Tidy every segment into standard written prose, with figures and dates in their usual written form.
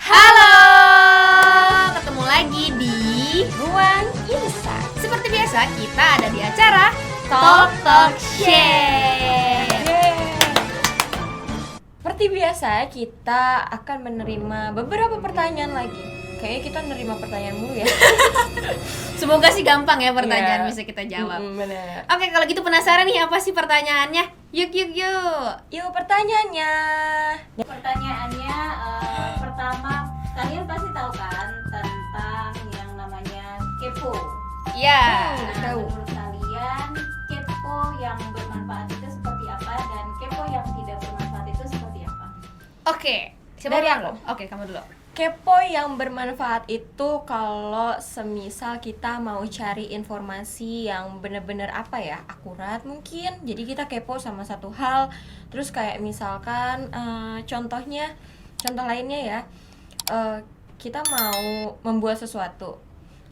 Halo, ketemu lagi di Ruang Insight. Seperti biasa kita ada di acara Talk Share. Seperti biasa kita akan menerima beberapa pertanyaan lagi. Kayaknya kita menerima pertanyaan mulu ya. Semoga sih gampang ya pertanyaan Iya. bisa kita jawab. Bener. Oke, kalau gitu penasaran nih apa sih pertanyaannya? Yuk. Yuk pertanyaannya. Pertanyaannya pertama, kalian pasti tahu kan tentang yang namanya kepo. Ya. Tahu. Menurut kalian kepo yang bermanfaat itu seperti apa dan kepo yang tidak bermanfaat itu seperti apa? Oke. Siapa Dari dulu? aku. Oke, kamu dulu. Kepo yang bermanfaat itu kalau semisal kita mau cari informasi yang bener-bener apa ya, akurat mungkin. Jadi kita kepo sama satu hal. Terus kayak misalkan contoh lainnya ya, kita mau membuat sesuatu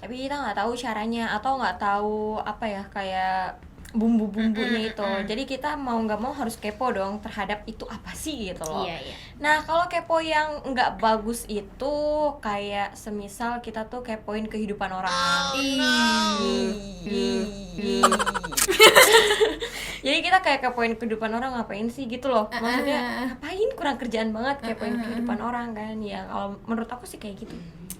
tapi kita nggak tahu caranya atau nggak tahu apa ya, kayak bumbu-bumbunya itu. Jadi kita mau nggak mau harus kepo dong terhadap itu apa sih gitu loh. Iya. Nah, kalau kepo yang nggak bagus itu kayak semisal kita tuh kepoin kehidupan orang. Jadi kita kayak kepoin kehidupan orang, ngapain sih gitu loh. Maksudnya ngapain, kurang kerjaan banget kepoin kehidupan orang kan. Ya kalau menurut aku sih kayak gitu.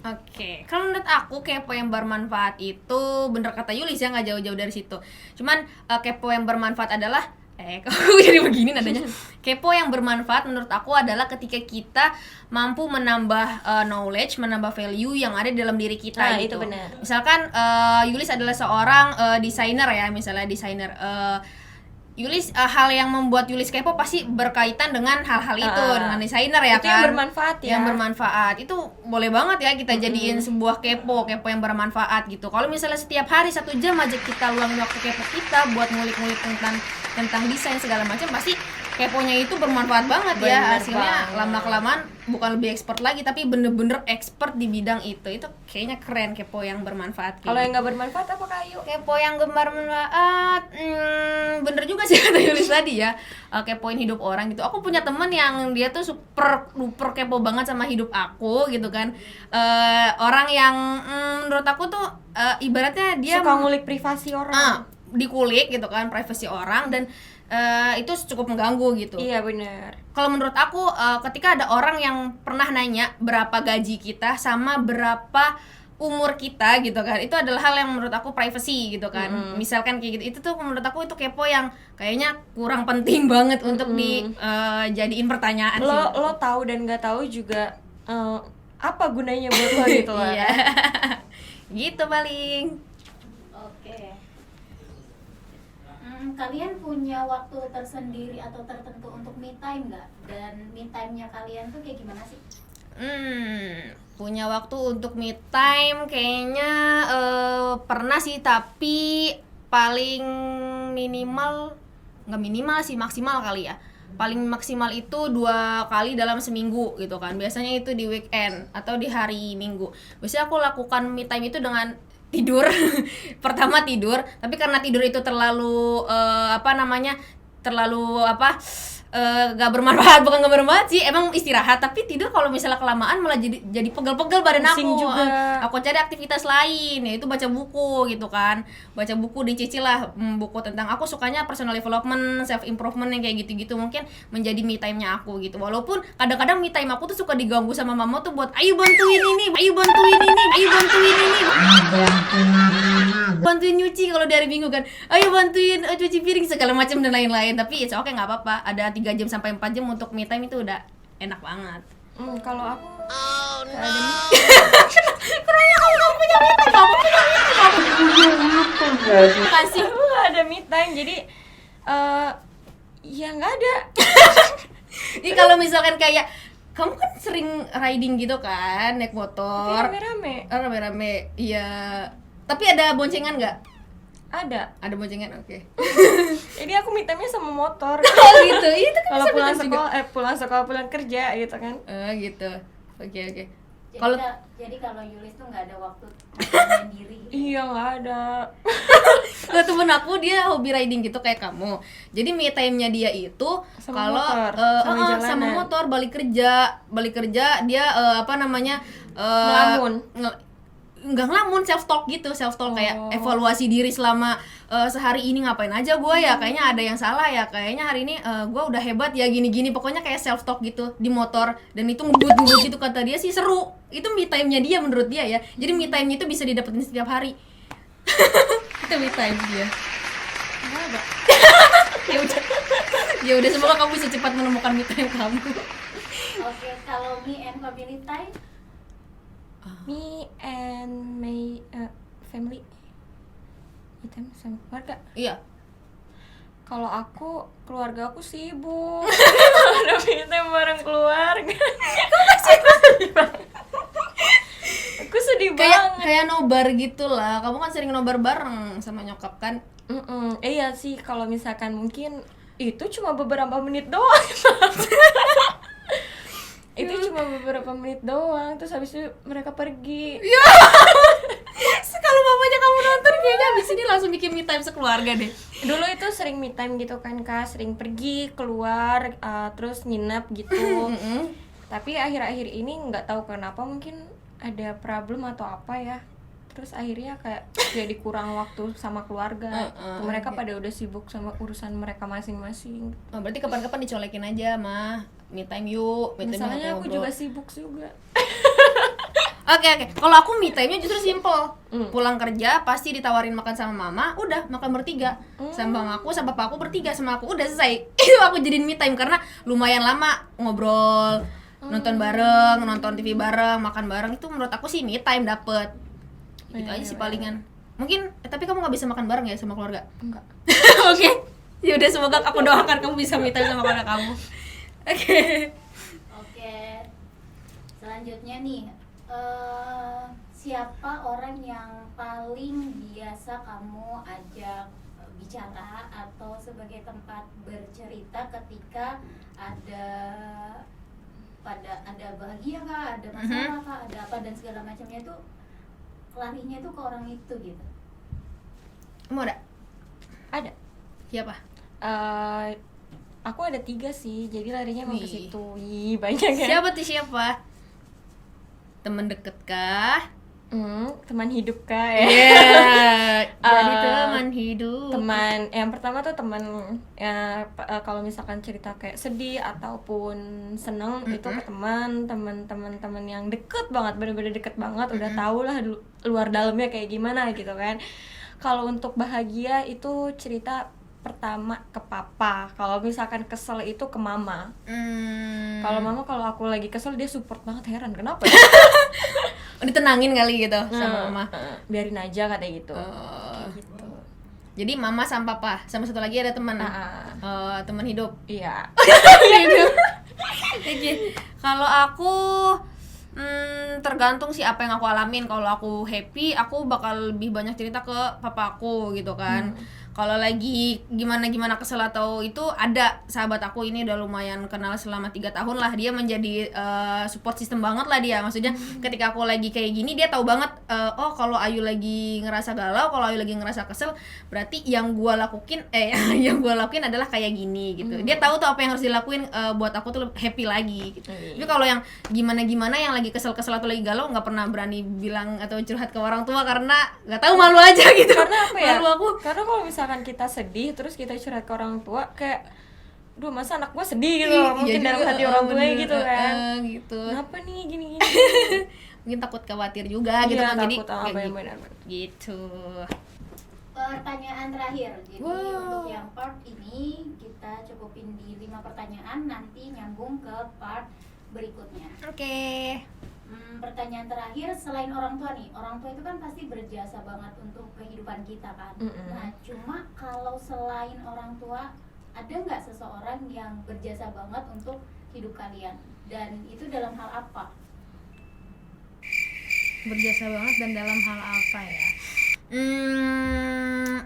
Oke, kalau menurut aku kepo yang bermanfaat itu bener kata Yulis ya, nggak jauh-jauh dari situ. Cuman kepo yang bermanfaat adalah kok jadi begini nadanya. Kepo yang bermanfaat menurut aku adalah ketika kita mampu menambah knowledge, menambah value yang ada di dalam diri kita gitu. Itu benar. Misalkan Yulis adalah seorang desainer ya, misalnya desainer. Yulis, hal yang membuat Yulis kepo pasti berkaitan dengan hal-hal itu, dengan desainer ya itu kan. yang bermanfaat ya. Yang bermanfaat. Itu boleh banget ya kita jadiin sebuah kepo yang bermanfaat gitu. Kalau misalnya setiap hari 1 jam aja kita luangin waktu kepo kita buat ngulik-ngulik tentang desain segala macam, pasti keponya itu bermanfaat banget ya. Bener Hasilnya banget. lama-kelamaan bukan lebih expert lagi tapi bener-bener expert di bidang itu. Itu kayaknya keren kepo yang bermanfaat. Kalau yang nggak bermanfaat apa Kayu? Kepo yang bermanfaat, bener juga sih kata Yulis tadi ya, kepoin hidup orang gitu. Aku punya temen yang dia tuh super duper kepo banget sama hidup aku gitu kan. Orang yang menurut aku tuh ibaratnya dia Suka ngulik privasi orang. dikulik gitu kan, privasi orang, dan itu cukup mengganggu gitu. Iya benar. Kalau menurut aku ketika ada orang yang pernah nanya berapa gaji kita sama berapa umur kita gitu kan, itu adalah hal yang menurut aku privacy gitu kan. Misalkan kayak gitu, itu tuh menurut aku itu kepo yang kayaknya kurang penting banget untuk dijadiin pertanyaan sih. Lo tahu dan nggak tahu juga apa gunanya buat lo gitu lah. Iya. Gitu paling. Oke. Kalian punya waktu tersendiri atau tertentu untuk me time nggak? Dan me time-nya kalian tuh kayak gimana sih? Punya waktu untuk me time kayaknya pernah sih, tapi paling maksimal kali ya. Paling maksimal itu 2 kali dalam seminggu gitu kan. Biasanya itu di weekend atau di hari Minggu. Biasanya aku lakukan me time itu dengan tidur. Pertama tidur, tapi karena tidur itu terlalu gak bermanfaat, bukan gak bermanfaat sih, emang istirahat, tapi tidur kalau misalnya kelamaan malah jadi pegel-pegel badan Pusing aku. juga. Aku cari aktivitas lain, yaitu baca buku gitu kan. Baca buku, dicicil lah buku tentang, aku sukanya personal development, self improvement yang kayak gitu-gitu, mungkin menjadi me time-nya aku gitu. Walaupun kadang-kadang me time aku tuh suka diganggu sama mama tuh buat ayo bantuin ini, bantuin nyuci kalau dari Minggu kan, ayo bantuin cuci piring segala macam dan lain-lain. Tapi ya oke, nggak apa-apa, ada 3 jam sampai 4 jam untuk me time itu udah enak banget. Kalau aku Kurangnya kamu gak punya me time, aku punya me time. Kasih. aku nggak ada me time, jadi ya nggak ada. Jadi kalau misalkan kayak kamu kan sering riding gitu kan, naik motor. Rame-rame. Rame-rame, iya. Tapi ada boncengan nggak? Ada. Ada boncengan, oke. Jadi aku me time-nya sama motor. Oh gitu, itu kan Kalau bisa pulang me time juga. sekolah, pulang kerja gitu kan. Gitu. Oke. Kalau jadi kalau Yulis tuh nggak ada waktu sendiri. Iya, nggak ada. temen aku dia hobi riding gitu kayak kamu. Jadi me time-nya dia itu Sama kalau motor, sama sama jalanan. motor balik kerja dia Melamun. Nggak ngelamun, self talk kayak Oh. evaluasi diri selama sehari ini ngapain aja gue ya, kayaknya ada yang salah ya, kayaknya hari ini gue udah hebat ya gini-gini, pokoknya kayak self talk gitu di motor, dan itu ngebut gitu, kata dia sih seru. Itu me time-nya dia menurut dia ya. Jadi me time-nya itu bisa didapetin setiap hari. Itu me time dia. Nggak ada. Ya udah semoga kamu bisa cepat menemukan me time kamu. Oke, kalau me and family time, Me and my family. Itu sama keluarga. Iya. Kalau aku, keluarga aku sibuk. Ada me time bareng keluarga. Aku sedih banget. Kayak nobar gitu lah. Kamu kan sering nobar bareng sama nyokap kan? Iya sih, kalau misalkan mungkin itu cuma beberapa menit doang. Itu cuma beberapa menit doang, terus habis itu mereka pergi. Kalau mamanya kamu nonton kayaknya abis ini langsung bikin me time sekeluarga deh. Dulu itu sering me time gitu kan Kak, sering pergi keluar, terus nginep gitu. Tapi akhir-akhir ini nggak tahu kenapa, mungkin ada problem atau apa ya. Terus akhirnya kayak jadi kurang waktu sama keluarga. Mereka pada udah sibuk sama urusan mereka masing-masing. Oh, berarti kapan-kapan dicolekin aja mah. Me time yuk, me time Masalahnya aku ngobrol. juga sibuk juga. Oke. Kalau aku me time-nya justru simple. Pulang kerja pasti ditawarin makan sama mama, udah makan bertiga. Sama mamaku, sama papaku bertiga sama aku, udah selesai. Itu aku jadiin me time karena lumayan lama ngobrol, nonton bareng, nonton TV bareng, makan bareng, itu menurut aku sih me time dapet. Gitu aja sih palingan. Mungkin tapi kamu nggak bisa makan bareng ya sama keluarga? Enggak. Oke. Ya udah, semoga aku doakan kamu bisa me time sama keluarga kamu. Oke. Selanjutnya nih, siapa orang yang paling biasa kamu ajak bicara atau sebagai tempat bercerita ketika ada bahagia kah, ada masalah kah, ada apa dan segala macamnya, itu larinya itu ke orang itu gitu. Kamu ada? Ada. Siapa? Aku ada 3 sih, jadi larinya emang ke Wih. situ. Ih, banyak ya. Siapa? Temen deket kah? Teman hidup Kak ya. Jadi teman hidup. Teman yang pertama tuh teman ya, kalau misalkan cerita kayak sedih ataupun seneng, itu ke teman yang deket banget, bener-bener deket banget, udah tau lah luar dalamnya kayak gimana gitu kan. Kalau untuk bahagia itu cerita pertama ke papa, kalau misalkan kesel itu ke mama. Kalau mama, kalau aku lagi kesel dia support banget, heran kenapa ya. Ditenangin kali gitu sama mama. Biarin aja katanya gitu. Oh. Gitu. Jadi mama sama papa, sama satu lagi ada teman. Teman hidup. Iya. Oke. Kalau aku tergantung sih apa yang aku alamin. Kalau aku happy, aku bakal lebih banyak cerita ke papa aku gitu kan. Kalau lagi gimana kesel atau itu, ada sahabat aku ini udah lumayan kenal selama 3 tahun lah, dia menjadi support system banget lah dia. Maksudnya ketika aku lagi kayak gini, dia tahu banget oh kalau Ayu lagi ngerasa galau, kalau Ayu lagi ngerasa kesel, berarti yang gua lakuin adalah kayak gini gitu. Dia tahu tuh apa yang harus dilakuin buat aku tuh happy lagi gitu. Tapi kalau yang gimana yang lagi kesel atau lagi galau, nggak pernah berani bilang atau curhat ke orang tua karena nggak tahu, malu aja gitu. Karena apa ya? Malu aku. Karena kalau misalkan kita sedih terus kita curhat ke orang tua, kayak duh, masa anak gua sedih gitu, mungkin Iya dalam juga, hati orang tuanya bener, gitu kan. Gitu. Kenapa nih gini Mungkin takut khawatir juga gitu Iya, kan, jadi takut apa kayak yang gitu. benar. Gitu. Pertanyaan terakhir. Jadi Wow. untuk yang part ini kita cukupin di 5 pertanyaan, nanti nyambung ke part berikutnya. Oke. Pertanyaan terakhir, selain orang tua nih, orang tua itu kan pasti berjasa banget untuk kehidupan kita kan. Nah, cuma kalau selain orang tua, ada nggak seseorang yang berjasa banget untuk hidup kalian? Dan itu dalam hal apa? Berjasa banget dan dalam hal apa ya?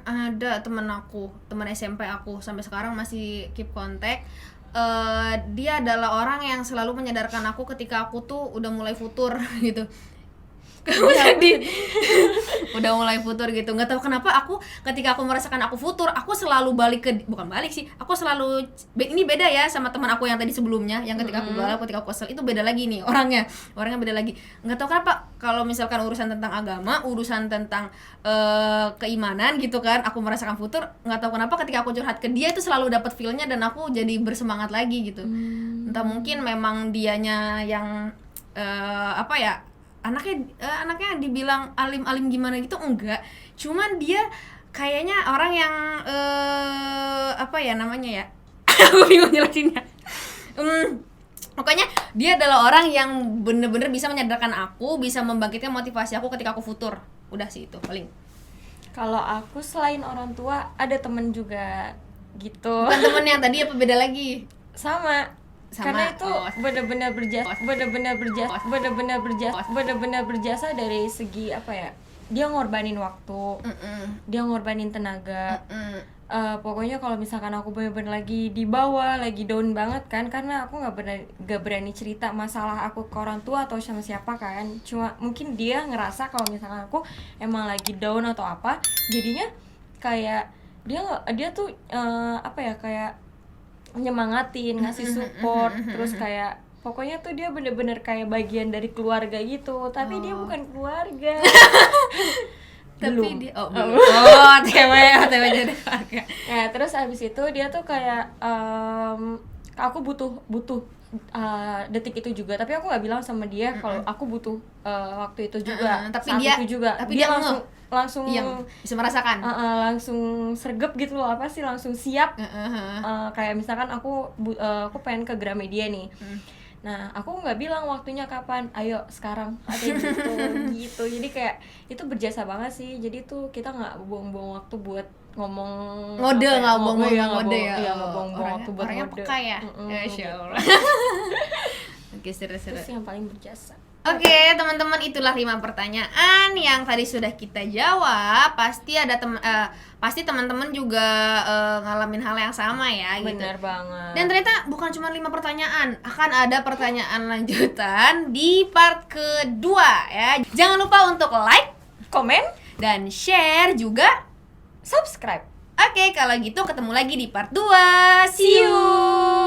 Ada temen SMP aku sampai sekarang masih keep kontak. dia adalah orang yang selalu menyadarkan aku ketika aku tuh udah mulai futur gitu. Kamu jadi udah mulai futur gitu, nggak tahu kenapa aku ketika aku merasakan aku futur, aku selalu bukan balik sih, aku selalu ini beda ya sama teman aku yang tadi sebelumnya, yang ketika aku galau, ketika aku kesel itu beda lagi nih orangnya beda lagi. Nggak tahu kenapa kalau misalkan urusan tentang agama, urusan tentang keimanan gitu kan, aku merasakan futur, nggak tahu kenapa ketika aku curhat ke dia itu selalu dapat feel-nya dan aku jadi bersemangat lagi gitu. Entah mungkin memang dianya yang apa ya, anaknya dibilang alim gimana gitu enggak, cuman dia kayaknya orang yang apa ya namanya ya aku bingung jelasinnya. Pokoknya dia adalah orang yang bener-bener bisa menyadarkan aku, bisa membangkitkan motivasi aku ketika aku futur. Udah sih itu paling. Kalau aku selain orang tua ada temen juga gitu. Bukan temen yang tadi apa beda lagi? Sama. Karena itu benar-benar berjasa dari segi apa ya, dia ngorbanin waktu, dia ngorbanin tenaga. Pokoknya kalau misalkan aku bener-bener lagi di bawah, lagi down banget kan, karena aku nggak berani cerita masalah aku ke orang tua atau sama siapa kan, cuma mungkin dia ngerasa kalau misalkan aku emang lagi down atau apa, jadinya kayak dia tuh apa ya, kayak nyemangatin, ngasih support, terus kayak pokoknya tuh dia bener-bener kayak bagian dari keluarga gitu, tapi dia bukan keluarga. Tapi dia belum. TW jadi keluarga. Nah, terus abis itu dia tuh kayak aku butuh detik itu juga, tapi aku nggak bilang sama dia kalau aku butuh waktu itu juga, tapi dia langsung bisa merasakan, langsung sergap gitu loh, apa sih, langsung siap. Kayak misalkan aku pengen ke Gramedia nih, nah aku nggak bilang waktunya kapan, ayo sekarang atau gitu. Jadi kayak itu berjasa banget sih, jadi tuh kita nggak buang-buang waktu buat ngomong ngode ya, nggak buang-buang waktu buat orangnya ngode. peka ya, Gitu. Allah. Oke, seru. Itu sih yang paling berjasa. Oke, teman-teman, itulah 5 pertanyaan yang tadi sudah kita jawab. Pasti pasti teman-teman juga ngalamin hal yang sama ya, gitu. Bener banget. Dan ternyata bukan cuma 5 pertanyaan, akan ada pertanyaan lanjutan di part kedua ya. Jangan lupa untuk like, Komen, dan share juga. subscribe. Oke, kalau gitu ketemu lagi di part 2. See you.